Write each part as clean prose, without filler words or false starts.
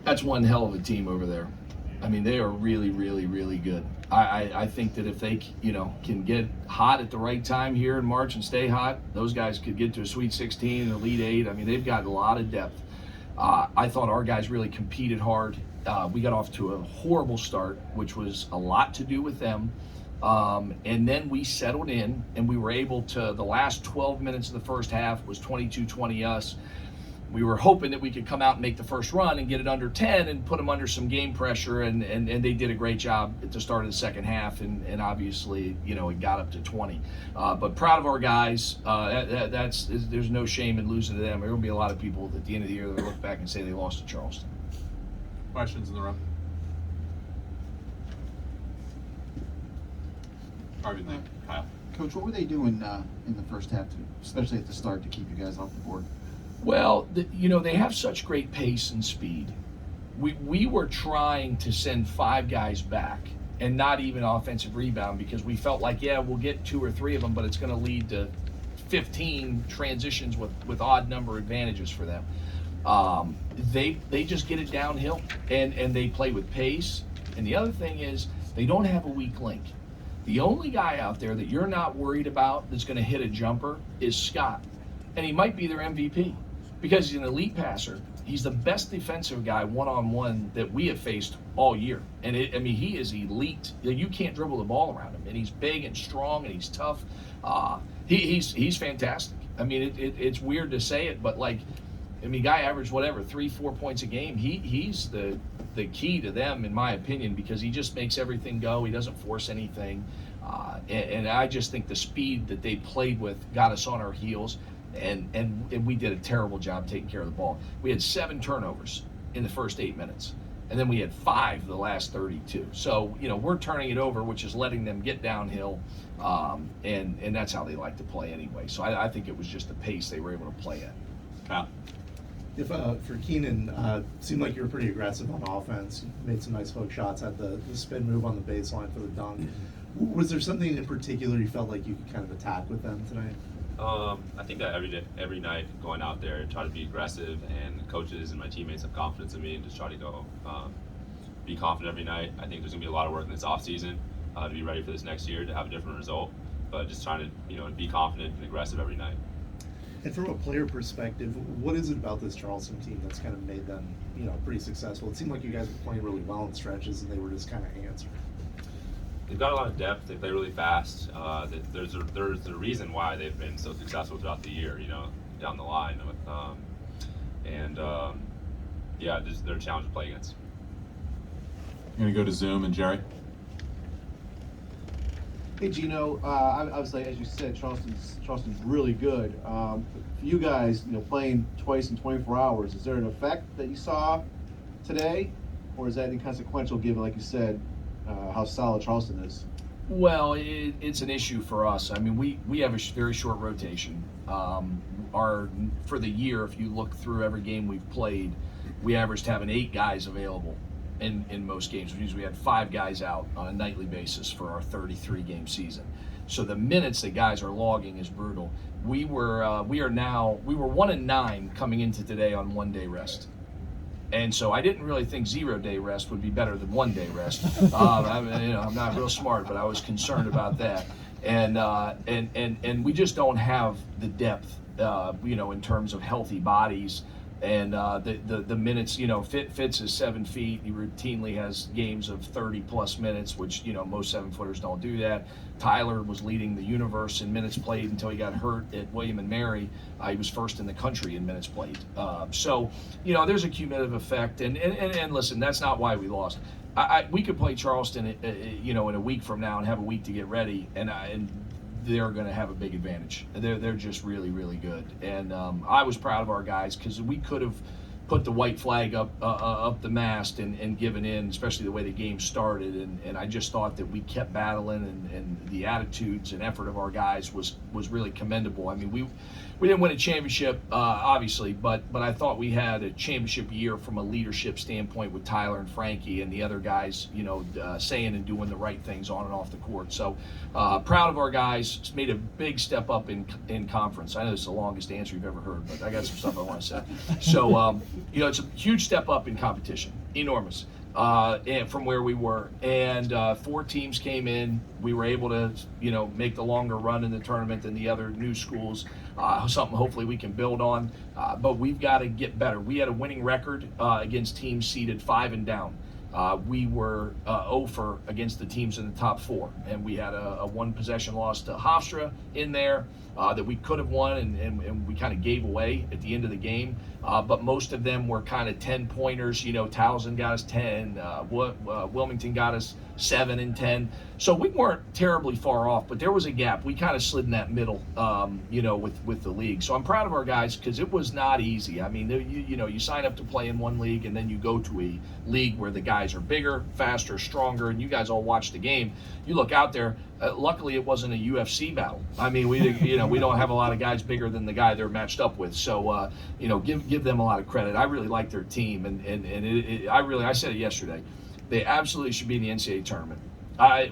That's one hell of a team over there. I mean, they are really, really, really good. I think that if they, can get hot at the right time here in March and stay hot, those guys could get to a Sweet 16 and Elite 8. I mean, they've got a lot of depth. I thought our guys really competed hard. We got off to a horrible start, which was a lot to do with them. And then we settled in, and we were able to, the last 12 minutes of the first half was 22-20 us. We were hoping that we could come out and make the first run and get it under 10 and put them under some game pressure, and they did a great job at the start of the second half, and obviously, it got up to 20. But proud of our guys. There's no shame in losing to them. There will be a lot of people at the end of the year that look back and say they lost to Charleston. Questions in the room? Kyle. Coach, what were they doing in the first half, especially at the start, to keep you guys off the board? Well, they have such great pace and speed. We were trying to send 5 guys back and not even offensive rebound, because we felt like, we'll get 2 or 3 of them, but it's going to lead to 15 transitions with odd number advantages for them. They just get it downhill, and they play with pace. And the other thing is, they don't have a weak link. The only guy out there that you're not worried about that's going to hit a jumper is Scott. And he might be their MVP because he's an elite passer. He's the best defensive guy one-on-one that we have faced all year. And he is elite. You can't dribble the ball around him. And he's big and strong, and he's tough. He's fantastic. I mean, it's weird to say it, but guy averaged 3-4 points a game. He's the key to them, in my opinion, because he just makes everything go. He doesn't force anything. And I just think the speed that they played with got us on our heels. And we did a terrible job taking care of the ball. We had 7 turnovers in the first 8 minutes, and then we had 5 the last 32. So we're turning it over, which is letting them get downhill, and that's how they like to play anyway. So I think it was just the pace they were able to play at. Kyle. If for Keenan, seemed like you were pretty aggressive on offense. You made some nice hook shots, had the spin move on the baseline for the dunk. Was there something in particular you felt like you could kind of attack with them tonight? I think that every night going out there, try to be aggressive, and the coaches and my teammates have confidence in me, and just try to go be confident every night. I think there's gonna be a lot of work in this off season to be ready for this next year to have a different result. But just trying to be confident and aggressive every night. And from a player perspective, what is it about this Charleston team that's kind of made them, pretty successful? It seemed like you guys were playing really well in stretches, and they were just kind of ants. They've got a lot of depth. They play really fast. There's a reason why they've been so successful throughout the year, down the line. They're a challenge to play against. I'm going to go to Zoom and Jerry. Hey Gino, obviously as you said, Charleston's really good. For you guys, playing twice in 24 hours, is there an effect that you saw today, or is that inconsequential given, like you said, how solid Charleston is? Well, it's an issue for us. I mean, we have a very short rotation. For the year, if you look through every game we've played, we averaged having 8 guys available in most games, which means we had 5 guys out on a nightly basis for our 33-game season. So the minutes that guys are logging is brutal. We were 1-9 coming into today on 1-day rest. And so I didn't really think 0-day rest would be better than 1-day rest. I'm not real smart, but I was concerned about that. And we just don't have the depth, in terms of healthy bodies. And the minutes, Fitz is 7 feet. He routinely has games of 30-plus minutes, which, most 7-footers don't do that. Tyler was leading the universe in minutes played until he got hurt at William and Mary. He was first in the country in minutes played. So there's a cumulative effect. And listen, that's not why we lost. We could play Charleston, in a week from now and have a week to get ready, and they're going to have a big advantage. They're just really, really good. And I was proud of our guys because we could have put the white flag up the mast and given in, especially the way the game started. And I just thought that we kept battling, and the attitudes and effort of our guys was really commendable. I mean, we didn't win a championship, obviously, but I thought we had a championship year from a leadership standpoint with Tyler and Frankie and the other guys, saying and doing the right things on and off the court. So proud of our guys. It's made a big step up in conference. I know it's the longest answer you've ever heard, but I got some stuff I want to say. So, it's a huge step up in competition, enormous. And from where we were, and 4 teams came in. We were able to, make the longer run in the tournament than the other new schools. Something hopefully we can build on. But we've got to get better. We had a winning record against teams seeded 5 and down. We were 0 against the teams in the top 4, and we had a 1 possession loss to Hofstra in there that we could have won, and we kind of gave away at the end of the game. But most of them were kind of 10-pointers. Towson got us 10, Wilmington got us 7 and 10. So we weren't terribly far off, but there was a gap. We kind of slid in that middle, with the league. So I'm proud of our guys because it was not easy. I mean, you sign up to play in one league and then you go to a league where the guys are bigger, faster, stronger, and you guys all watch the game. You look out there. Luckily, it wasn't a UFC battle. I mean, we don't have a lot of guys bigger than the guy they're matched up with. So, give them a lot of credit. I really like their team, and I said it yesterday. They absolutely should be in the NCAA tournament.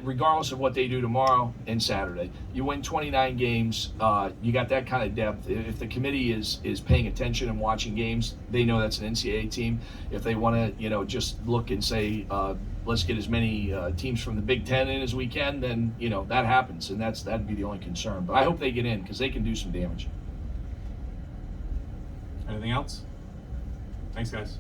Regardless of what they do tomorrow and Saturday, you win 29 games. You got that kind of depth. If the committee is paying attention and watching games, they know that's an NCAA team. If they want to, just look and say, let's get as many teams from the Big Ten in as we can, then that happens, and that'd be the only concern. But I hope they get in because they can do some damage. Anything else? Thanks, guys.